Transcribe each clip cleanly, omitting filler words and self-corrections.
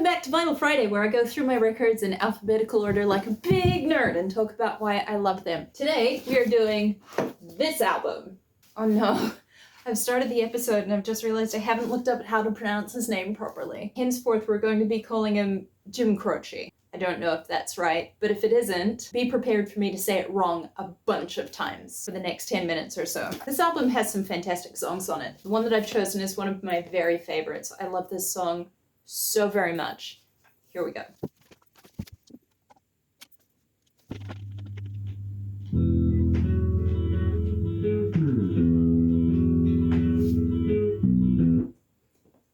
back to Vinyl Friday, where I go through my records in alphabetical order like a big nerd and talk about why I love them. Today, we are doing this album. Oh no, I've started the episode and I've just realized I haven't looked up how to pronounce his name properly. Henceforth, we're going to be calling him Jim Croce. I don't know if that's right, but if it isn't, be prepared for me to say it wrong a bunch of times for the next 10 minutes or so. This album has some fantastic songs on it. The one that I've chosen is one of my very favorites. I love this song so very much. Here we go.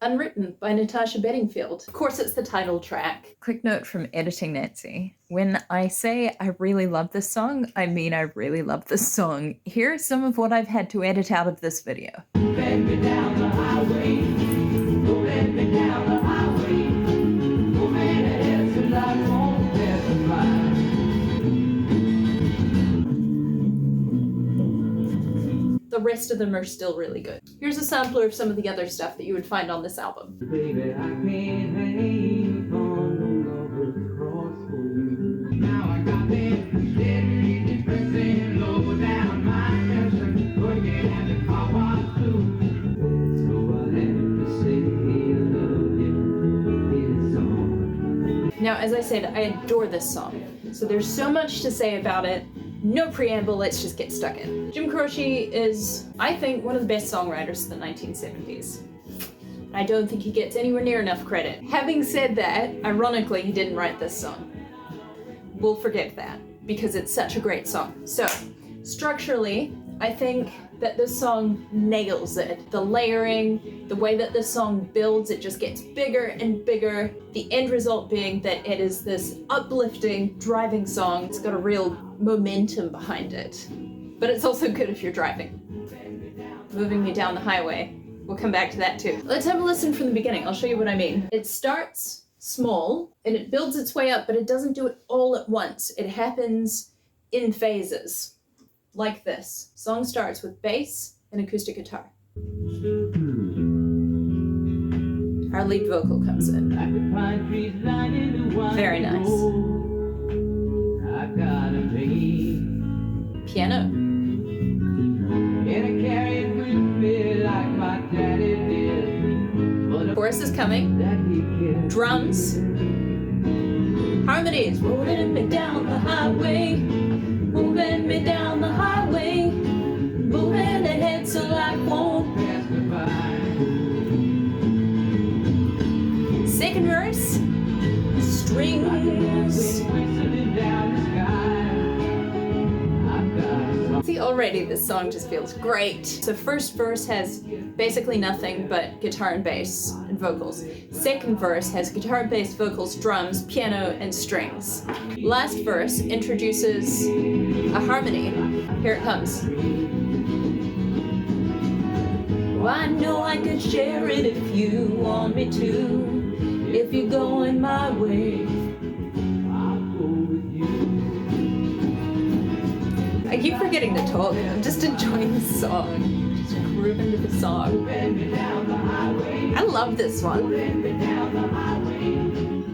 Unwritten by Natasha Beddingfield. Of course, it's the title track. Quick note from Editing Nancy. When I say I really love this song, I mean I really love this song. Here's some of what I've had to edit out of this video. Bend me down the highway. Bend me down the highway. Moving ahead till I won't testify. The rest of them are still really good. Here's a sampler of some of the other stuff that you would find on this album. Baby, I can't hang on no longer cross for you. Now I got this steady depressing, low down my pressure, working at the car wash too. So I have to say I love you in song. Now, as I said, I adore this song. So there's so much to say about it. No preamble, let's just get stuck in. Jim Croce is, I think, one of the best songwriters of the 1970s. I don't think he gets anywhere near enough credit. Having said that, ironically, he didn't write this song. We'll forget that, because it's such a great song. So, structurally, I think that this song nails it. The layering, the way that this song builds, it just gets bigger and bigger. The end result being that it is this uplifting, driving song. It's got a real momentum behind it. But it's also good if you're driving. Moving me down the highway. We'll come back to that too. Let's have a listen from the beginning. I'll show you what I mean. It starts small and it builds its way up, but it doesn't do it all at once. It happens in phases. Like this. Song starts with bass and acoustic guitar. Our lead vocal comes in. Very nice. Piano. Chorus is coming. Drums. Harmonies. Rolling me down the highway. Moving me down the highway, moving ahead so I won't pass me by. Second verse, strings. See, already this song just feels great. So first verse has basically nothing but guitar and bass and vocals. Second verse has guitar and bass, vocals, drums, piano, and strings. Last verse introduces a harmony. Here it comes. Oh, I know I could share it if you want me to. If you're going my way, I'll go with you. I keep forgetting to talk. I'm just enjoying the song. Just grooving to the song. I love this one.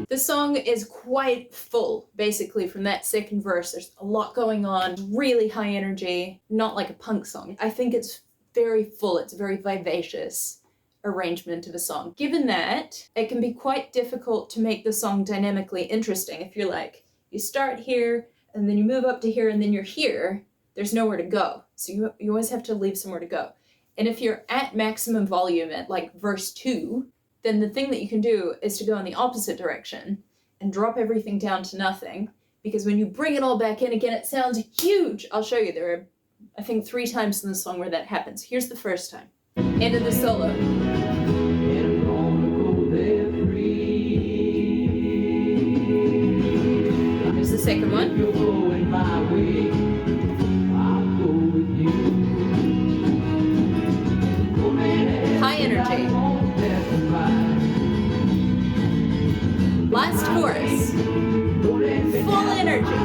The song is quite full, basically, from that second verse. There's a lot going on, really high energy, not like a punk song. I think it's very full, it's a very vivacious arrangement of a song. Given that, it can be quite difficult to make the song dynamically interesting. If you're like, you start here, and then you move up to here, and then you're here, there's nowhere to go. So you always have to leave somewhere to go. And if you're at maximum volume at like verse 2, then the thing that you can do is to go in the opposite direction and drop everything down to nothing, because when you bring it all back in again, it sounds huge. I'll show you. There are, I think, 3 times in the song where that happens. Here's the first time. End of the solo. Here's the second one. High energy. Last chorus. Full energy.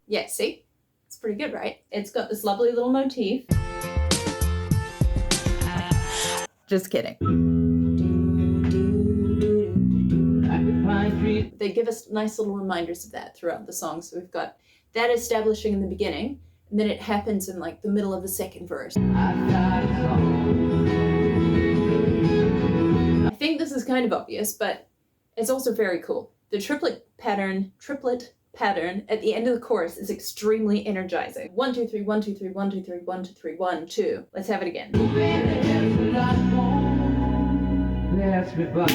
Yeah, see? It's pretty good, right? It's got this lovely little motif. Just kidding. Like the pine tree. They give us nice little reminders of that throughout the song. So we've got that establishing in the beginning, and then it happens in like the middle of the second verse. I've got a song. I think this is kind of obvious, but it's also very cool. The triplet pattern at the end of the chorus is extremely energizing. 1, 2, 3, 1, 2, 3, 1, 2, 3, 1, 2, 3, 1, 2. Let's have it again. Pass me by.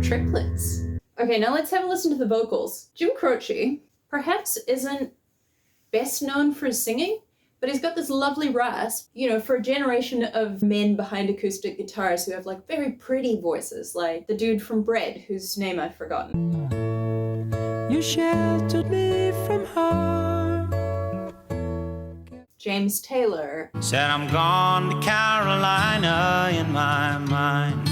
Triplets. Okay, now let's have a listen to the vocals. Jim Croce perhaps isn't best known for his singing, but he's got this lovely rasp, you know, for a generation of men behind acoustic guitars who have like very pretty voices, like the dude from Bread, whose name I've forgotten. You sheltered me from harm. James Taylor. Said I'm gone to Carolina in my mind.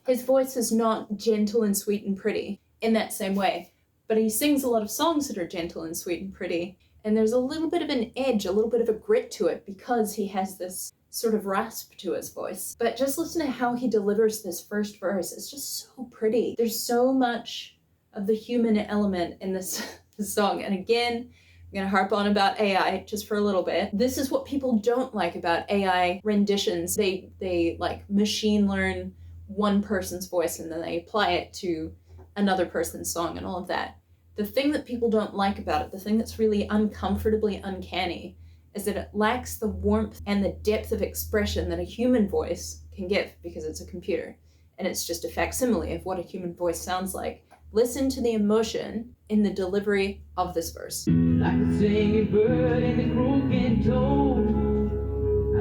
His voice is not gentle and sweet and pretty in that same way, but he sings a lot of songs that are gentle and sweet and pretty. And there's a little bit of an edge, a little bit of a grit to it because he has this sort of rasp to his voice. But just listen to how he delivers this first verse. It's just so pretty. There's so much of the human element in this song. And again, I'm gonna harp on about AI just for a little bit. This is what people don't like about AI renditions. They like machine learn one person's voice and then they apply it to another person's song and all of that. The thing that people don't like about it, the thing that's really uncomfortably uncanny, is that it lacks the warmth and the depth of expression that a human voice can give because it's a computer. And it's just a facsimile of what a human voice sounds like. Listen to the emotion in the delivery of this verse. Like a singing bird in the croaking toad.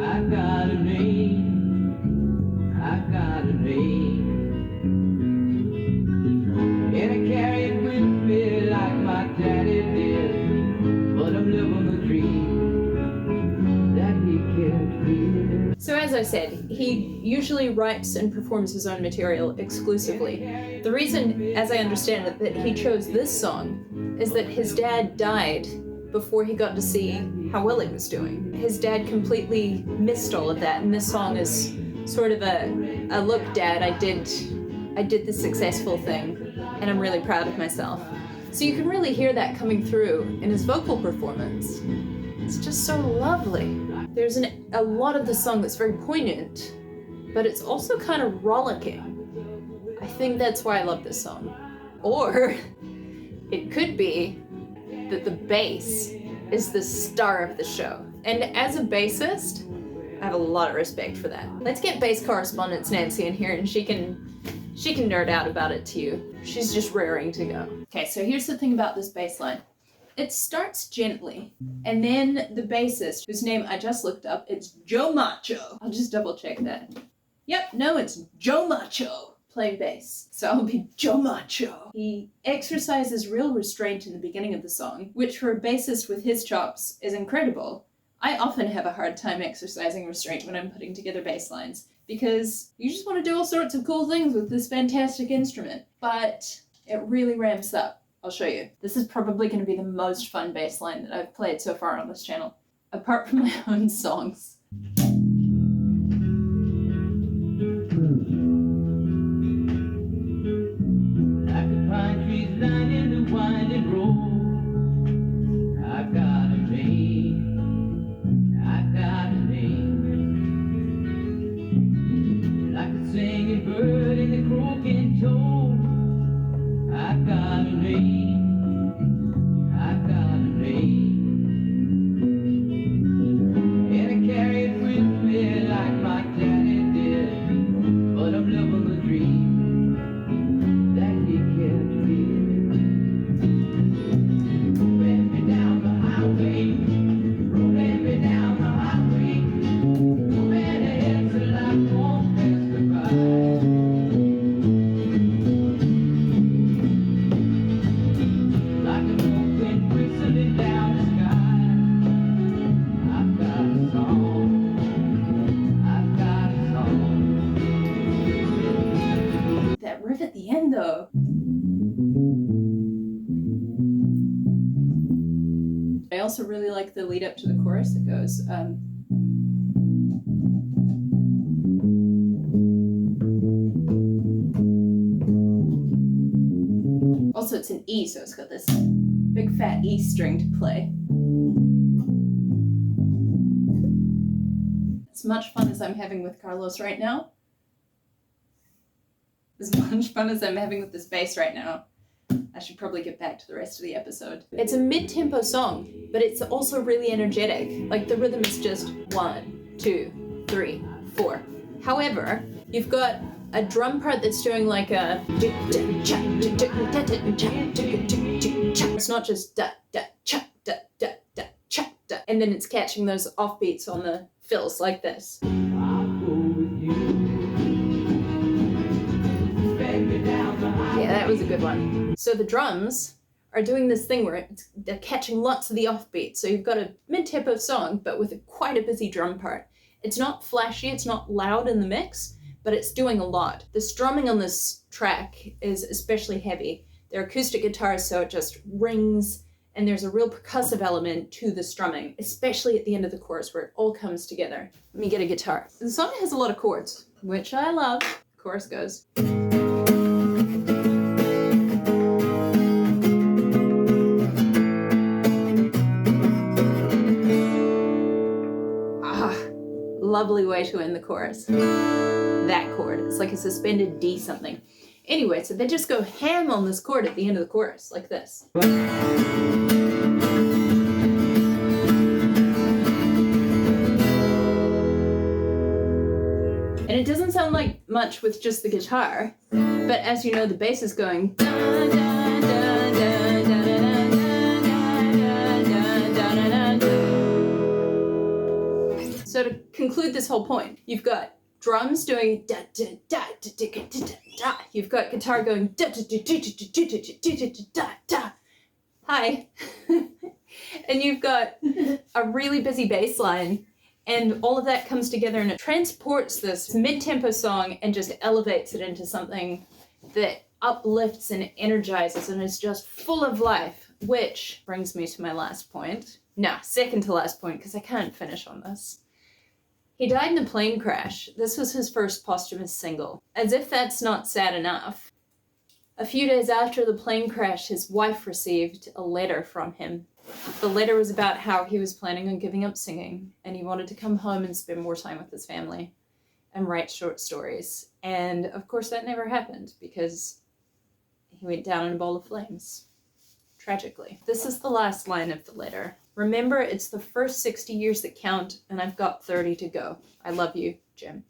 I got a name. I got a name. And I carry it with me like my daddy did. But I'm living the dream that he can't feel. So as I said, he usually writes and performs his own material exclusively. The reason, as I understand it, that he chose this song is that his dad died before he got to see how well he was doing. His dad completely missed all of that, and this song is sort of a look, Dad, I did the successful thing, and I'm really proud of myself. So you can really hear that coming through in his vocal performance. It's just so lovely. There's a lot of the song that's very poignant, but it's also kind of rollicking. I think that's why I love this song. Or it could be that the bass is the star of the show. And as a bassist, I have a lot of respect for that. Let's get bass correspondent Nancy in here and she can nerd out about it to you. She's just raring to go. Okay, so here's the thing about this bass line. It starts gently, and then the bassist, whose name I just looked up, it's Joe Macho. I'll just double check that. Yep, no, it's Joe Macho playing bass. So I'll be Joe Macho. He exercises real restraint in the beginning of the song, which for a bassist with his chops is incredible. I often have a hard time exercising restraint when I'm putting together bass lines, because you just want to do all sorts of cool things with this fantastic instrument, but it really ramps up. I'll show you. This is probably going to be the most fun bass line that I've played so far on this channel, apart from my own songs. Like the pine trees lining the winding road. I got a name. I got a name. Like a singing bird in the croaking toad. I got a name. I got a name. And I carry it with me also really like the lead up to the chorus that goes, also it's an E, so it's got this big fat E string to play. As much fun as I'm having with Carlos right now, as much fun as I'm having with this bass right now, I should probably get back to the rest of the episode. It's a mid-tempo song, but it's also really energetic. Like the rhythm is just 1, 2, 3, 4. However, you've got a drum part that's doing like a... It's not just da da cha da da da cha da, and then it's catching those offbeats on the fills like this. Yeah, that was a good one. So the drums are doing this thing where they're catching lots of the offbeats. So you've got a mid-tempo song, but with quite a busy drum part. It's not flashy, it's not loud in the mix, but it's doing a lot. The strumming on this track is especially heavy. They're acoustic guitars, so it just rings, and there's a real percussive element to the strumming, especially at the end of the chorus where it all comes together. Let me get a guitar. The song has a lot of chords, which I love. The chorus goes. Lovely way to end the chorus. That chord. It's like a suspended D something. Anyway, so they just go ham on this chord at the end of the chorus, like this. And it doesn't sound like much with just the guitar, but as you know, the bass is going da, da, da, da, da, da, da, da, da, da. So to conclude this whole point, you've got drums doing da da da da da da da da. You've got guitar going da da da da da da da da. Hi. And you've got a really busy bass line, and all of that comes together and it transports this mid-tempo song and just elevates it into something that uplifts and energizes and is just full of life, which brings me to my last point. Nah, second to last point, because I can't finish on this. He died in a plane crash. This was his first posthumous single. As if that's not sad enough, a few days after the plane crash, his wife received a letter from him. The letter was about how he was planning on giving up singing, and he wanted to come home and spend more time with his family and write short stories. And of course that never happened because he went down in a bowl of flames. Tragically. This is the last line of the letter. Remember, it's the first 60 years that count, and I've got 30 to go. I love you, Jim.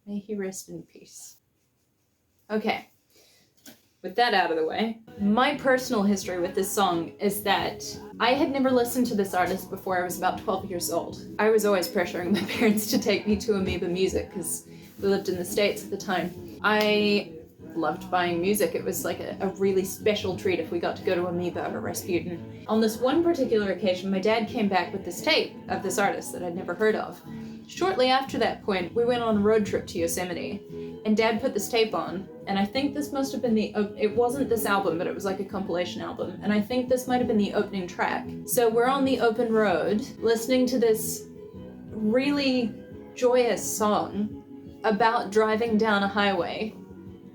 May he rest in peace. Okay, with that out of the way, my personal history with this song is that I had never listened to this artist before I was about 12 years old. I was always pressuring my parents to take me to Amoeba Music because we lived in the States at the time. I loved buying music. It was like a really special treat if we got to go to Amoeba or Rasputin. On this one particular occasion, my dad came back with this tape of this artist that I'd never heard of. Shortly after that point, we went on a road trip to Yosemite, and Dad put this tape on, and I think this must have been it wasn't this album, but it was like a compilation album, and I think this might have been the opening track. So we're on the open road, listening to this really joyous song about driving down a highway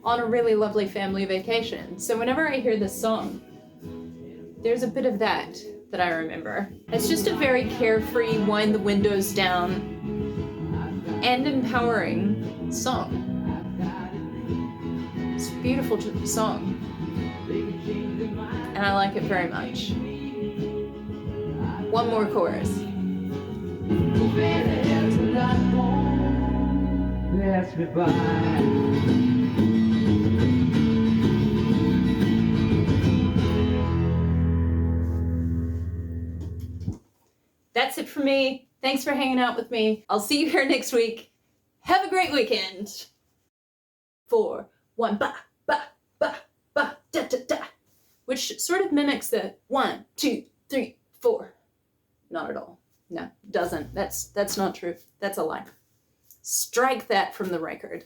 on a really lovely family vacation. So whenever I hear this song, there's a bit of that I remember. It's just a very carefree, wind the windows down, and empowering song. It's a beautiful song, and I like it very much. One more chorus. Pass me by. That's it for me. Thanks for hanging out with me. I'll see you here next week. Have a great weekend. 4, 1, ba, ba, ba, ba, da, da, da. Which sort of mimics the 1, 2, 3, 4. Not at all. No, doesn't. That's not true. That's a lie. Strike that from the record.